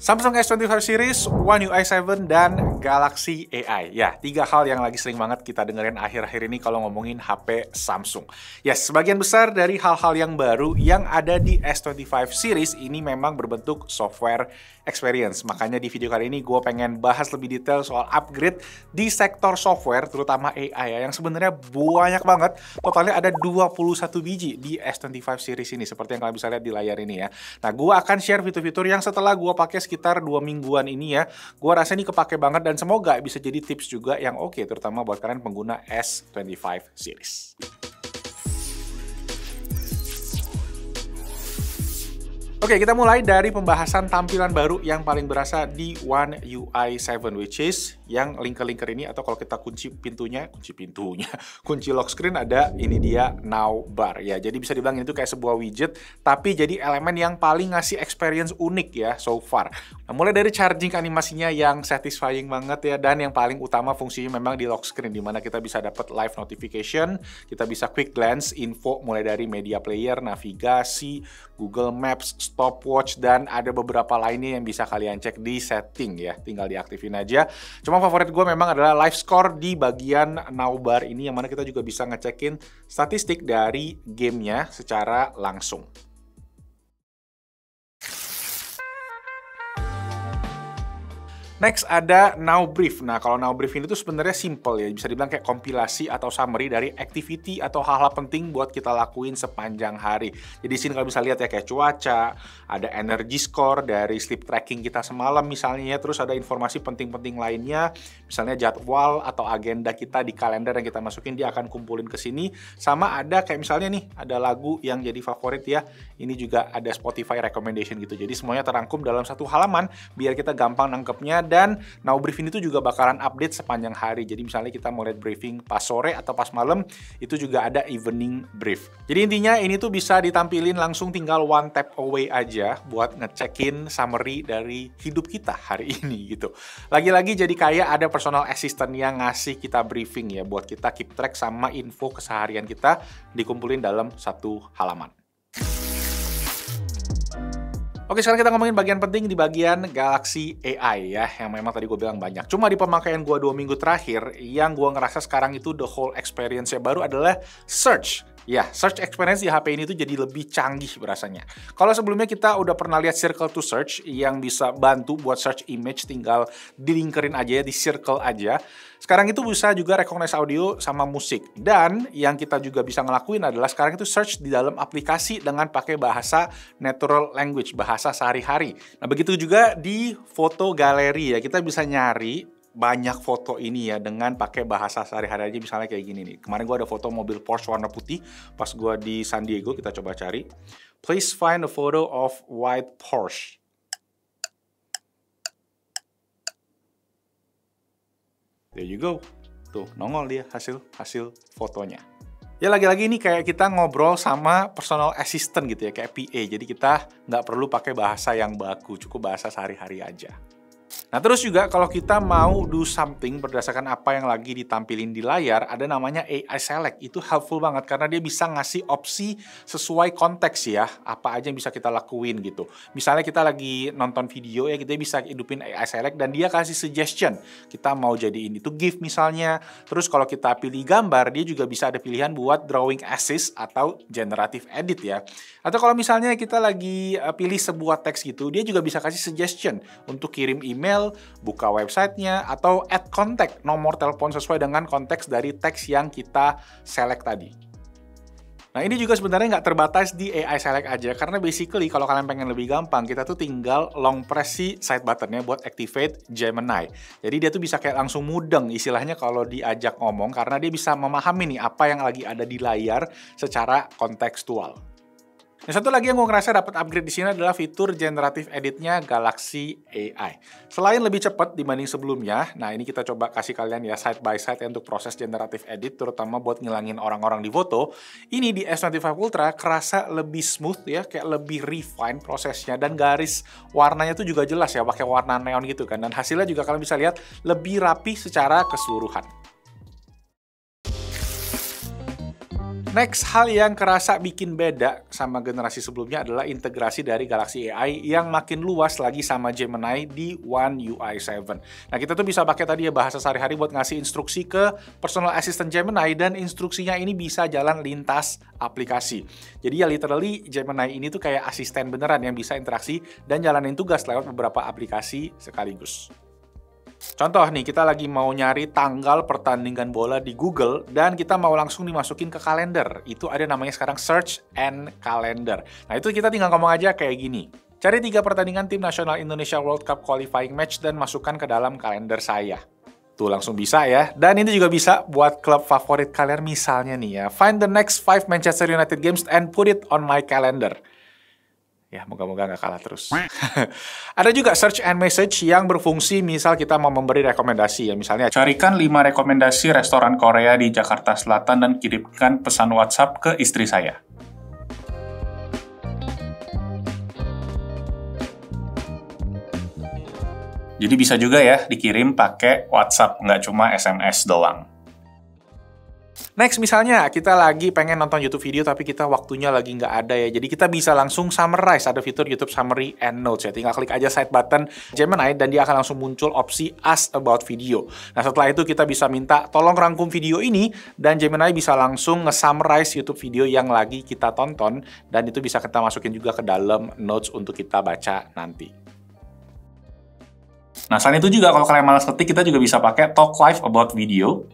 Samsung S25 series, One UI 7, dan Galaxy AI. Ya, 3 hal yang lagi sering banget kita dengerin akhir-akhir ini kalau ngomongin HP Samsung. Ya, sebagian besar dari hal-hal yang baru yang ada di S25 series ini memang berbentuk software experience. Makanya di video kali ini gue pengen bahas lebih detail soal upgrade di sektor software, terutama AI ya, yang sebenarnya banyak banget. Totalnya ada 21 biji di S25 series ini, seperti yang kalian bisa lihat di layar ini ya. Nah, gue akan share fitur-fitur yang setelah gue pakai sekitar 2 mingguan ini ya, gue rasa ini kepake banget dan semoga bisa jadi tips juga yang oke, terutama buat kalian pengguna S25 series. Oke, kita mulai dari pembahasan tampilan baru yang paling berasa di One UI 7, which is yang linker-linker ini, atau kalau kita kunci kunci lock screen, ada ini dia Now Bar ya. Jadi bisa dibilang itu kayak sebuah widget, tapi jadi elemen yang paling ngasih experience unik ya so far. Nah, mulai dari charging animasinya yang satisfying banget ya, dan yang paling utama fungsinya memang di lock screen, dimana kita bisa dapat live notification, kita bisa quick glance info mulai dari media player, navigasi, Google Maps, stopwatch, dan ada beberapa lainnya yang bisa kalian cek di setting ya, tinggal diaktifin aja. Cuma favorit gue memang adalah live score di bagian Now Bar ini, yang mana kita juga bisa ngecekin statistik dari gamenya secara langsung. Next ada Now Brief. Nah, kalau Now Brief ini tuh sebenarnya simple ya, bisa dibilang kayak kompilasi atau summary dari activity atau hal-hal penting buat kita lakuin sepanjang hari. Jadi sini kalau bisa lihat ya, kayak cuaca, ada energy score dari sleep tracking kita semalam misalnya ya, terus ada informasi penting-penting lainnya, misalnya jadwal atau agenda kita di kalender yang kita masukin, dia akan kumpulin ke sini. Sama ada kayak misalnya nih, ada lagu yang jadi favorit ya, ini juga ada Spotify recommendation gitu. Jadi semuanya terangkum dalam satu halaman biar kita gampang nangkepnya. Dan Now Brief ini tuh juga bakalan update sepanjang hari. Jadi misalnya kita mau lihat briefing pas sore atau pas malam, itu juga ada evening brief. Jadi intinya ini tuh bisa ditampilin langsung, tinggal one tap away aja buat ngecekin summary dari hidup kita hari ini gitu. Lagi-lagi jadi kayak ada personal assistant yang ngasih kita briefing ya, buat kita keep track sama info keseharian kita dikumpulin dalam satu halaman. Oke, sekarang kita ngomongin bagian penting di bagian Galaxy AI ya, yang memang tadi gue bilang banyak. Cuma di pemakaian gue 2 minggu terakhir, yang gue ngerasa sekarang itu the whole experience-nya baru adalah search. Ya, search experience di HP ini tuh jadi lebih canggih berasanya. Kalau sebelumnya kita udah pernah lihat circle to search yang bisa bantu buat search image, tinggal dilingkerin aja ya, di circle aja. Sekarang itu bisa juga recognize audio sama musik. Dan yang kita juga bisa ngelakuin adalah sekarang itu search di dalam aplikasi dengan pakai bahasa natural language, bahasa sehari-hari. Nah, begitu juga di foto galeri ya, kita bisa nyari banyak foto ini ya dengan pakai bahasa sehari-hari aja, misalnya kayak gini nih. Kemarin gue ada foto mobil Porsche warna putih pas gue di San Diego, kita coba cari. Please find a photo of white Porsche. There you go. Tuh, nongol dia hasil fotonya. Ya lagi-lagi ini kayak kita ngobrol sama personal assistant gitu ya, kayak PA. Jadi kita nggak perlu pakai bahasa yang baku, cukup bahasa sehari-hari aja. Nah, terus juga kalau kita mau do something berdasarkan apa yang lagi ditampilin di layar, ada namanya AI Select. Itu helpful banget karena dia bisa ngasih opsi sesuai konteks ya, apa aja yang bisa kita lakuin gitu. Misalnya kita lagi nonton video ya, kita bisa hidupin AI Select dan dia kasih suggestion. Kita mau jadiin itu GIF misalnya. Terus kalau kita pilih gambar, dia juga bisa ada pilihan buat drawing assist atau generative edit ya. Atau kalau misalnya kita lagi pilih sebuah teks gitu, dia juga bisa kasih suggestion untuk kirim email, buka websitenya, atau add contact, nomor telepon sesuai dengan konteks dari teks yang kita select tadi. Nah, ini juga sebenarnya nggak terbatas di AI Select aja, karena basically kalau kalian pengen lebih gampang, kita tuh tinggal long press si side buttonnya buat activate Gemini. Jadi dia tuh bisa kayak langsung mudeng istilahnya kalau diajak ngomong, karena dia bisa memahami nih apa yang lagi ada di layar secara kontekstual. Yang satu lagi yang gue ngerasa dapat upgrade di sini adalah fitur generative editnya Galaxy AI. Selain lebih cepat dibanding sebelumnya, nah ini kita coba kasih kalian ya side by side ya untuk proses generative edit, terutama buat ngilangin orang-orang di foto. Ini di S25 Ultra kerasa lebih smooth ya, kayak lebih refine prosesnya, dan garis warnanya tuh juga jelas ya, pakai warna neon gitu kan. Dan hasilnya juga kalian bisa lihat lebih rapi secara keseluruhan. Next, hal yang kerasa bikin beda sama generasi sebelumnya adalah integrasi dari Galaxy AI yang makin luas lagi sama Gemini di One UI 7. Nah, kita tuh bisa pakai tadi ya bahasa sehari-hari buat ngasih instruksi ke personal assistant Gemini, dan instruksinya ini bisa jalan lintas aplikasi. Jadi ya literally Gemini ini tuh kayak asisten beneran yang bisa interaksi dan jalanin tugas lewat beberapa aplikasi sekaligus. Contoh nih, kita lagi mau nyari tanggal pertandingan bola di Google dan kita mau langsung dimasukin ke kalender. Itu ada namanya sekarang Search and Calendar. Nah, itu kita tinggal ngomong aja kayak gini. Cari 3 pertandingan tim nasional Indonesia World Cup qualifying match dan masukkan ke dalam kalender saya. Tuh, langsung bisa ya. Dan ini juga bisa buat klub favorit kalian, misalnya nih ya. Find the next 5 Manchester United games and put it on my calendar. Ya, moga-moga nggak kalah terus. Ada juga search and message yang berfungsi misal kita mau memberi rekomendasi ya. Misalnya, carikan 5 rekomendasi restoran Korea di Jakarta Selatan dan kirimkan pesan WhatsApp ke istri saya. Jadi bisa juga ya dikirim pakai WhatsApp, nggak cuma SMS doang. Next, misalnya kita lagi pengen nonton YouTube video tapi kita waktunya lagi nggak ada ya. Jadi kita bisa langsung summarize, ada fitur YouTube Summary and Notes ya. Tinggal klik aja side button Gemini dan dia akan langsung muncul opsi Ask About Video. Nah, setelah itu kita bisa minta tolong rangkum video ini dan Gemini bisa langsung nge-summarize YouTube video yang lagi kita tonton, dan itu bisa kita masukin juga ke dalam notes untuk kita baca nanti. Nah, selain itu juga kalau kalian malas ketik, kita juga bisa pakai Talk Live About Video.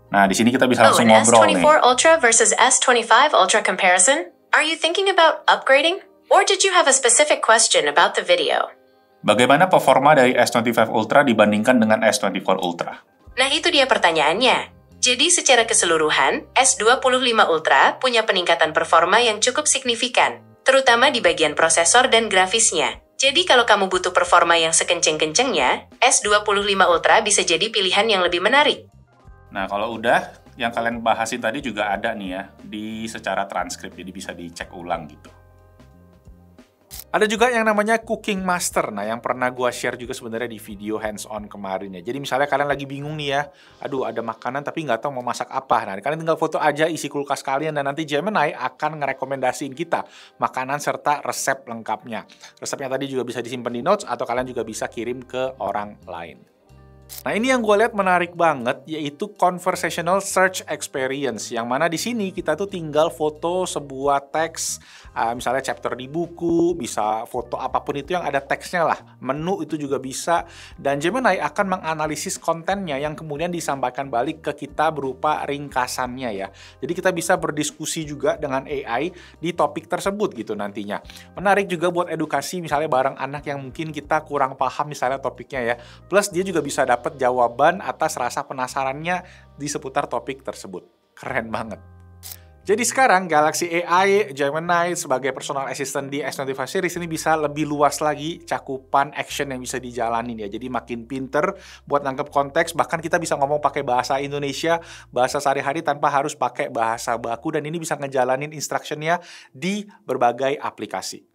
Nah, di sini kita bisa langsung ngobrol nih. S24 Ultra versus S25 Ultra comparison? Are you thinking about upgrading? Or did you have a specific question about the video? Bagaimana performa dari S25 Ultra dibandingkan dengan S24 Ultra? Nah, itu dia pertanyaannya. Jadi secara keseluruhan, S25 Ultra punya peningkatan performa yang cukup signifikan, terutama di bagian prosesor dan grafisnya. Jadi kalau kamu butuh performa yang sekenceng-kencengnya, S25 Ultra bisa jadi pilihan yang lebih menarik. Nah, kalau udah, yang kalian bahasin tadi juga ada nih ya, di secara transkrip, jadi bisa dicek ulang gitu. Ada juga yang namanya Cooking Master. Nah, yang pernah gua share juga sebenarnya di video hands-on kemarin ya. Jadi misalnya kalian lagi bingung nih ya, aduh ada makanan tapi nggak tahu mau masak apa. Nah, kalian tinggal foto aja isi kulkas kalian dan nanti Gemini akan ngerekomendasiin kita makanan serta resep lengkapnya. Resepnya tadi juga bisa disimpan di notes atau kalian juga bisa kirim ke orang lain. Nah, ini yang gue lihat menarik banget, yaitu conversational search experience, yang mana di sini kita tuh tinggal foto sebuah teks, misalnya chapter di buku, bisa foto apapun itu yang ada teksnya lah, menu itu juga bisa, dan Gemini akan menganalisis kontennya yang kemudian disampaikan balik ke kita berupa ringkasannya ya. Jadi kita bisa berdiskusi juga dengan AI di topik tersebut gitu nantinya. Menarik juga buat edukasi, misalnya bareng anak yang mungkin kita kurang paham misalnya topiknya ya, plus dia juga bisa dapat jawaban atas rasa penasarannya di seputar topik tersebut. Keren banget. Jadi sekarang Galaxy AI Gemini sebagai personal assistant di S25 series ini bisa lebih luas lagi cakupan action yang bisa dijalanin ya. Jadi makin pinter buat nangkep konteks, bahkan kita bisa ngomong pakai bahasa Indonesia, bahasa sehari-hari tanpa harus pakai bahasa baku, dan ini bisa ngejalanin instructionnya di berbagai aplikasi.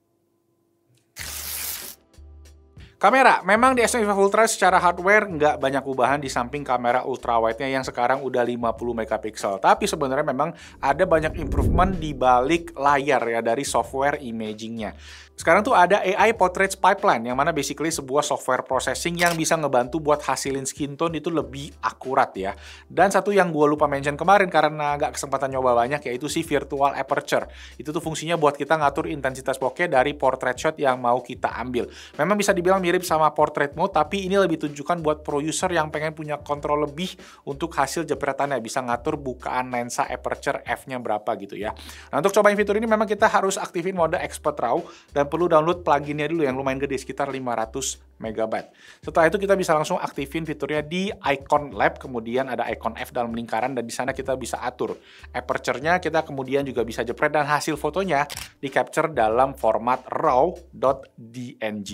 Kamera, memang di S25 Ultra secara hardware nggak banyak ubahan di samping kamera ultrawide-nya yang sekarang udah 50 megapiksel. Tapi sebenarnya memang ada banyak improvement di balik layar ya dari software imaging-nya. Sekarang tuh ada AI Portraits Pipeline, yang mana basically sebuah software processing yang bisa ngebantu buat hasilin skin tone itu lebih akurat ya. Dan satu yang gue lupa mention kemarin karena nggak kesempatan nyoba banyak, yaitu si Virtual Aperture. Itu tuh fungsinya buat kita ngatur intensitas bokeh dari portrait shot yang mau kita ambil. Memang bisa dibilang mirip sama portrait mode, tapi ini lebih tunjukkan buat pro user yang pengen punya kontrol lebih untuk hasil jepretannya, bisa ngatur bukaan lensa aperture f-nya berapa gitu ya. Nah, untuk cobain fitur ini memang kita harus aktifin mode Expert RAW dan perlu download pluginnya dulu yang lumayan gede, sekitar 500 MB. Setelah itu kita bisa langsung aktifin fiturnya di icon lab, kemudian ada icon F dalam lingkaran, dan di sana kita bisa atur aperture-nya, kita kemudian juga bisa jepret dan hasil fotonya di capture dalam format raw.dng.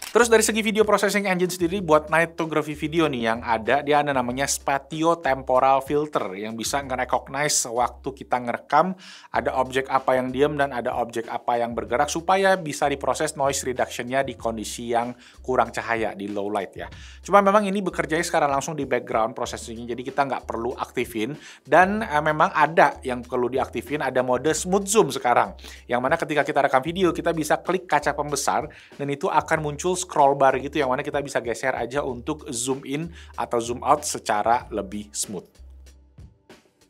Terus dari segi video processing engine sendiri buat night photography video nih yang ada, dia ada namanya spatiotemporal filter yang bisa nge-recognize waktu kita ngerekam ada objek apa yang diam dan ada objek apa yang bergerak supaya bisa diproses noise reduction-nya di kondisi yang kurang cahaya di low light ya. Cuma memang ini bekerjanya sekarang langsung di background processing-nya, jadi kita nggak perlu aktifin dan memang ada yang perlu diaktifin, ada mode smooth zoom sekarang yang mana ketika kita rekam video kita bisa klik kaca pembesar dan itu akan muncul scroll bar gitu yang mana kita bisa geser aja untuk zoom in atau zoom out secara lebih smooth.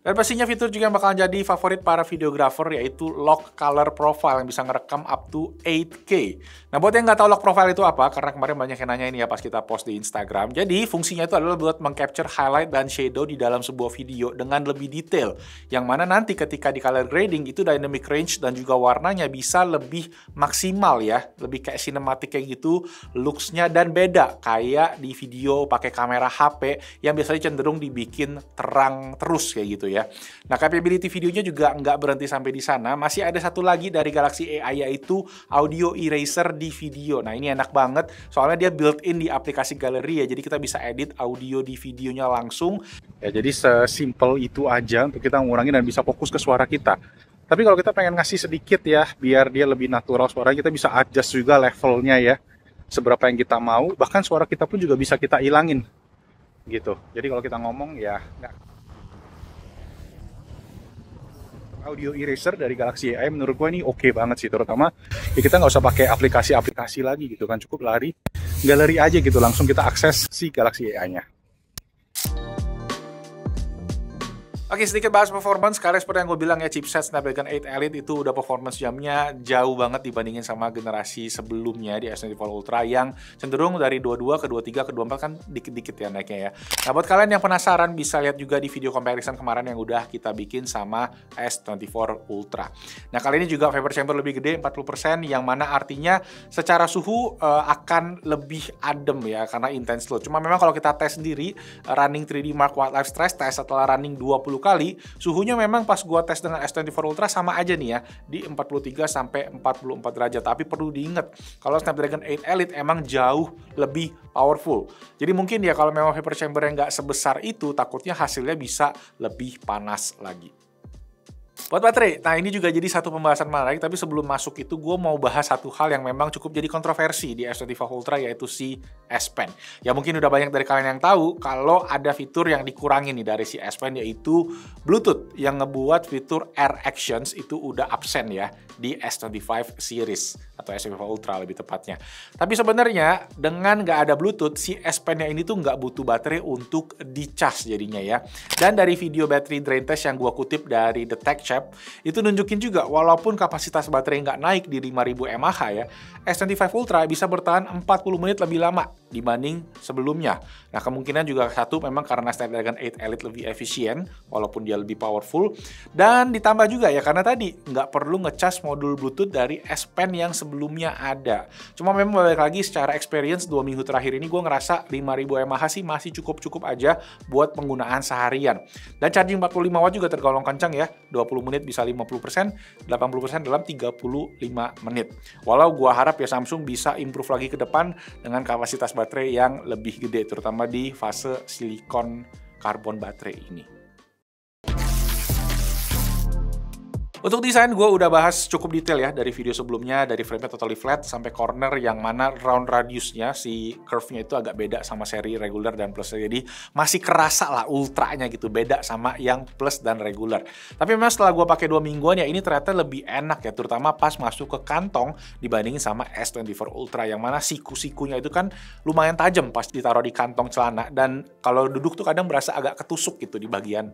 Dan pastinya fitur juga yang bakalan jadi favorit para videographer yaitu lock color profile yang bisa ngerekam up to 8K. Nah buat yang nggak tahu lock profile itu apa, karena kemarin banyak yang nanya ini ya pas kita post di Instagram. Jadi fungsinya itu adalah buat meng-capture highlight dan shadow di dalam sebuah video dengan lebih detail. Yang mana nanti ketika di color grading itu dynamic range dan juga warnanya bisa lebih maksimal ya. Lebih kayak cinematic kayak gitu looks-nya dan beda kayak di video pakai kamera HP yang biasanya cenderung dibikin terang terus kayak gitu ya. Nah, capability videonya juga nggak berhenti sampai di sana. Masih ada satu lagi dari Galaxy AI yaitu audio eraser di video. Nah, ini enak banget soalnya dia built-in di aplikasi Gallery ya. Jadi kita bisa edit audio di videonya langsung. Ya, jadi sesimpel itu aja untuk kita mengurangi dan bisa fokus ke suara kita. Tapi kalau kita pengen ngasih sedikit ya, biar dia lebih natural suaranya, kita bisa adjust juga levelnya ya. Seberapa yang kita mau, bahkan suara kita pun juga bisa kita ilangin. Gitu. Jadi kalau kita ngomong ya nggak. Audio eraser dari Galaxy AI menurut gue ini oke banget sih, terutama ya kita nggak usah pakai aplikasi-aplikasi lagi gitu kan, cukup lari galeri aja gitu, langsung kita akses si Galaxy AI-nya. Oke, sedikit bahas performance. Karena seperti yang gue bilang ya, chipset Snapdragon 8 Elite itu udah performance jamnya jauh banget dibandingin sama generasi sebelumnya di S24 Ultra yang cenderung dari 22 ke 23 ke 24 kan dikit-dikit ya naiknya ya. Nah, buat kalian yang penasaran bisa lihat juga di video comparison kemarin yang udah kita bikin sama S24 Ultra. Nah, kali ini juga vapor chamber lebih gede 40% yang mana artinya secara suhu akan lebih adem ya karena intense load. Cuma memang kalau kita tes sendiri running 3D Mark Wildlife Stress Test setelah running 20 kali, suhunya memang pas gua tes dengan S24 Ultra sama aja nih ya, di 43 sampai 44 derajat. Tapi perlu diingat, kalau Snapdragon 8 Elite emang jauh lebih powerful. Jadi mungkin ya kalau memang vapor chamber yang nggak sebesar itu, takutnya hasilnya bisa lebih panas lagi. Buat baterai, nah ini juga jadi satu pembahasan menarik, tapi sebelum masuk itu gue mau bahas satu hal yang memang cukup jadi kontroversi di S24 Ultra yaitu si S Pen. Ya mungkin udah banyak dari kalian yang tahu kalau ada fitur yang dikurangin nih dari si S Pen yaitu Bluetooth yang ngebuat fitur Air Actions itu udah absen ya di S25 series atau S25 Ultra lebih tepatnya. Tapi sebenarnya dengan nggak ada Bluetooth, si S Pen-nya ini tuh nggak butuh baterai untuk di-charge jadinya ya. Dan dari video battery drain test yang gue kutip dari The Tech Check itu nunjukin juga walaupun kapasitas baterai nggak naik di 5000 mAh ya, S25 Ultra bisa bertahan 40 menit lebih lama dibanding sebelumnya. Nah kemungkinan juga satu memang karena Snapdragon 8 Elite lebih efisien walaupun dia lebih powerful, dan ditambah juga ya karena tadi nggak perlu ngecas modul Bluetooth dari S Pen yang sebelumnya ada. Cuma memang balik lagi secara experience 2 minggu terakhir ini gue ngerasa 5000 mAh sih masih cukup aja buat penggunaan seharian. Dan charging 45 watt juga tergolong kencang ya, 20 menit bisa 50%, 80% dalam 35 menit. Walau gua harap ya Samsung bisa improve lagi ke depan dengan kapasitas baterai yang lebih gede, terutama di fase silikon karbon baterai ini. Untuk desain gue udah bahas cukup detail ya dari video sebelumnya, dari frame-nya totally flat sampai corner yang mana round radiusnya, si curve-nya itu agak beda sama seri regular dan plus. Jadi masih kerasa lah ultranya gitu, beda sama yang plus dan regular. Tapi memang setelah gue pakai 2 mingguan ya ini ternyata lebih enak ya, terutama pas masuk ke kantong dibandingin sama S24 Ultra yang mana siku-sikunya itu kan lumayan tajam pas ditaruh di kantong celana, dan kalau duduk tuh kadang berasa agak ketusuk gitu di bagian.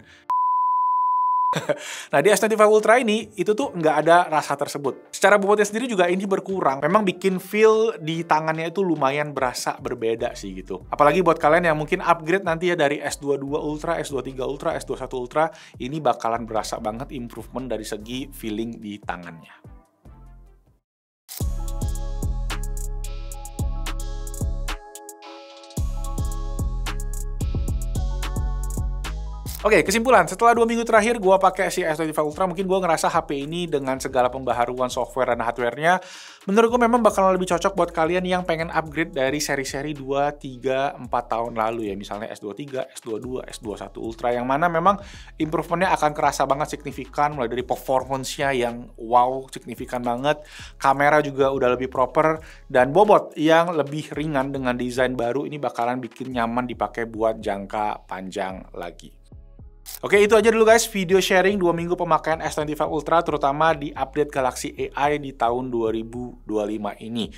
Nah di S25 Ultra ini itu tuh nggak ada rasa tersebut. Secara bobotnya sendiri juga ini berkurang. Memang bikin feel di tangannya itu lumayan berasa berbeda sih gitu. Apalagi buat kalian yang mungkin upgrade nanti ya dari S22 Ultra, S23 Ultra, S21 Ultra, ini bakalan berasa banget improvement dari segi feeling di tangannya. Oke, kesimpulan. Setelah 2 minggu terakhir gue pakai si S25 Ultra, mungkin gue ngerasa HP ini dengan segala pembaharuan software dan hardware-nya, menurut gue memang bakalan lebih cocok buat kalian yang pengen upgrade dari seri-seri 2, 3, 4 tahun lalu ya. Misalnya S23, S22, S21 Ultra, yang mana memang improvement-nya akan kerasa banget signifikan, mulai dari performance-nya yang wow, signifikan banget, kamera juga udah lebih proper, dan bobot yang lebih ringan dengan desain baru ini bakalan bikin nyaman dipakai buat jangka panjang lagi. Oke, itu aja dulu guys video sharing 2 minggu pemakaian S25 Ultra, terutama di update Galaxy AI di tahun 2025 ini.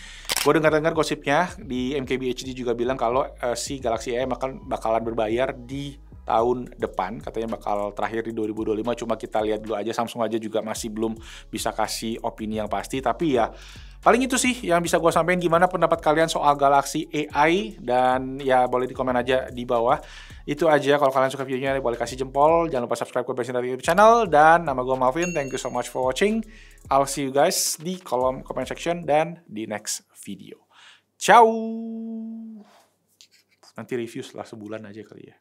Gue dengar-dengar gosipnya di MKBHD juga bilang kalau si Galaxy AI bakalan berbayar di tahun depan, katanya bakal terakhir di 2025, cuma kita lihat dulu aja. Samsung aja juga masih belum bisa kasih opini yang pasti, tapi ya paling itu sih yang bisa gue sampaikan. Gimana pendapat kalian soal Galaxy AI? Dan ya boleh di komen aja di bawah. Itu aja, kalau kalian suka videonya boleh kasih jempol, jangan lupa subscribe ke Basic YouTube channel, dan nama gue Malvin, thank you so much for watching. I'll see you guys di kolom comment section dan di next video. Ciao! Nanti review setelah sebulan aja kali ya.